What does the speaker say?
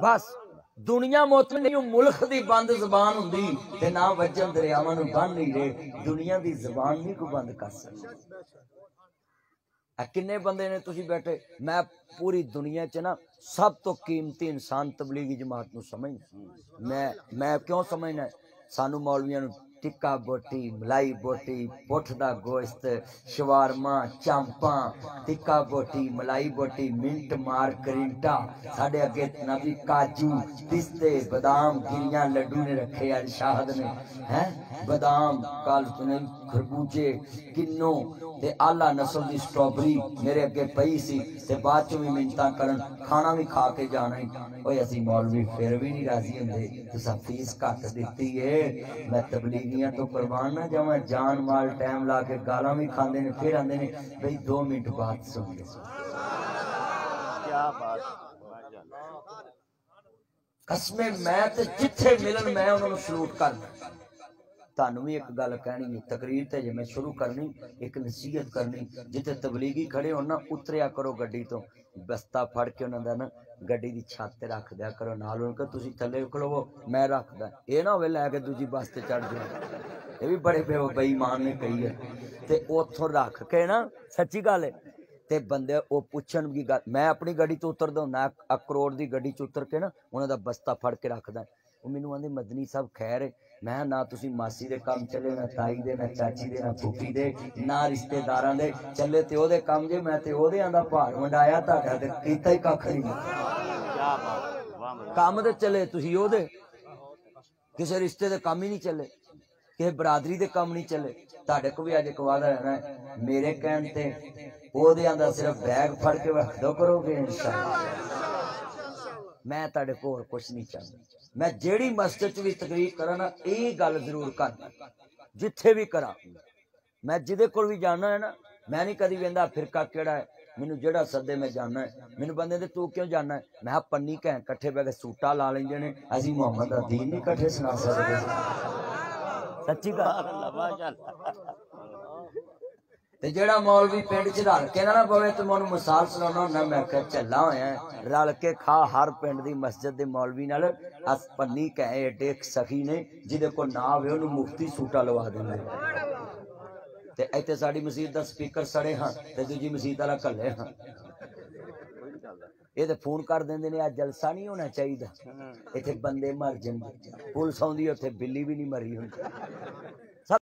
बस दुनिया मोत नहीं मुल्क दी बंद जबान हुंदी ते ना वजन दरियावां नूं बन नहीं रहे दुनिया दी जबान नहीं कोई बंद कर सकदा। किन्ने बंदे ने तुसी बैठे मैं पूरी दुनिया च ना सब तो कीमती इंसान तबलीगी जमात नूं समझना। मैं क्यों समझना सानू मौलवियां नूं टिक्का बोटी मलाई बोटी पुठ दा गोश्त शवारमा चांपा टिक्का बोटी मलाई बोटी मिंट मार करिंटा साडे अगे नबी काजू पिस्ते बादाम गिरियां लड्डू ने रखे अज शाहद ने हैं बादाम काल खरबूजे किन्नो ते आला नस्ल दी स्ट्रॉबेरी मेरे अगे पई सी ते बाद चों भी मिन्नतां करन खाना भी खा के जाना ही ओए असीं मौलवी फिर भी नहीं राजी हुंदे तुसां फीस घट दित्ती है मैं तबलीगियां तो कुर्बान ना जावां जान माल टाइम ला के गालां भी खांदे ने फिर आंदे ने बई 2 मिनट बाद सुन ले क्या बात कसमे मैं ते जिथे मिलन मैं उन्हां नूं सलूट करदा। तानू भी एक गल कहनी है तकरीर ते जे मैं शुरू करनी एक नसीहत करनी जिथे तबलीगी खड़े हो ना उतरिया करो गड्डी तो बस्ता फड़ के उन्हां दा ना गड्डी दी छत ते रख दिया करो नाल उनके तुसी थल्ले खड़ोवो मैं रखदा ये ना होवे लैके दूजी बस ते चढ़ जाओ ये भी बड़े बेईमान ने कही है ते उथों रख के ना सच्ची गल है ते बंदे वो पुछन की गल मैं अपनी गड्डी तो उतरदा हुंदा करोड़ दी गड्डी च उतर के ना उन्हां दा बस्ता फड़ के रखदा वो मैनू आंदे मदनी साहब खैर है मैं ना तुसी मासी दे काम चले ना ताई दे ना चाची दे ना फूफी दे ना रिश्तेदारां दे चले ते ओदे काम जे मैं ते ओदे आंदा भार वंडाया ताड़ा ते कीता ही कख नहीं क्या बात काम ते चले तुसी ओदे किसे रिश्ते दे काम ही नहीं चले किसे बरादरी दे काम नहीं चले ताड़े को भी अज एक वादा रहना है मेरे कहण ते ओदे आंदा सिर्फ बैग फड़ के रख दो करोगे इंशाअल्लाह मैं ताड़े को और कुछ नहीं चाहता मैं जेड़ी मस्जिद च भी तकरीर करा ना यही गल जरूर करना जिथे भी करा मैं जिदे कोल भी जाना है ना मैं नहीं कदी वेंदा फिरका केड़ा है मैनू जेड़ा सदे मैं जाना है मैनू बंदे दे तू क्यों जाना है मैं पन्नी घैं कट्ठे बह के सूटा ला लेंदे ने असीं मोहम्मद दा दीन नहीं कट्ठे सुना सकदे सच्ची गल ते जेड़ा मौलवी पिंड च रल के ना पवे तो मैं मिसाल सुनाना हुंदा मैं क्या झल्ला होया रल के खा हर पिंड दी मस्जिद दे मौलवी नाल अस पन्नी कहे एडे सखी ने जिदे को ना आवे उन्हें मुफ्ती सूटा लवा देंगे ते इत्थे साडी मस्जिद दा स्पीकर सड़े हां ते दूजी मस्जिद वाला कल्ले हां ये तो फोन कर देंदे ने आज जलसा नहीं होना चाहिए इत्थे बंदे मर जांदे पुलिस आउंदी उत्थे बिल्ली भी नहीं मरी हुंदी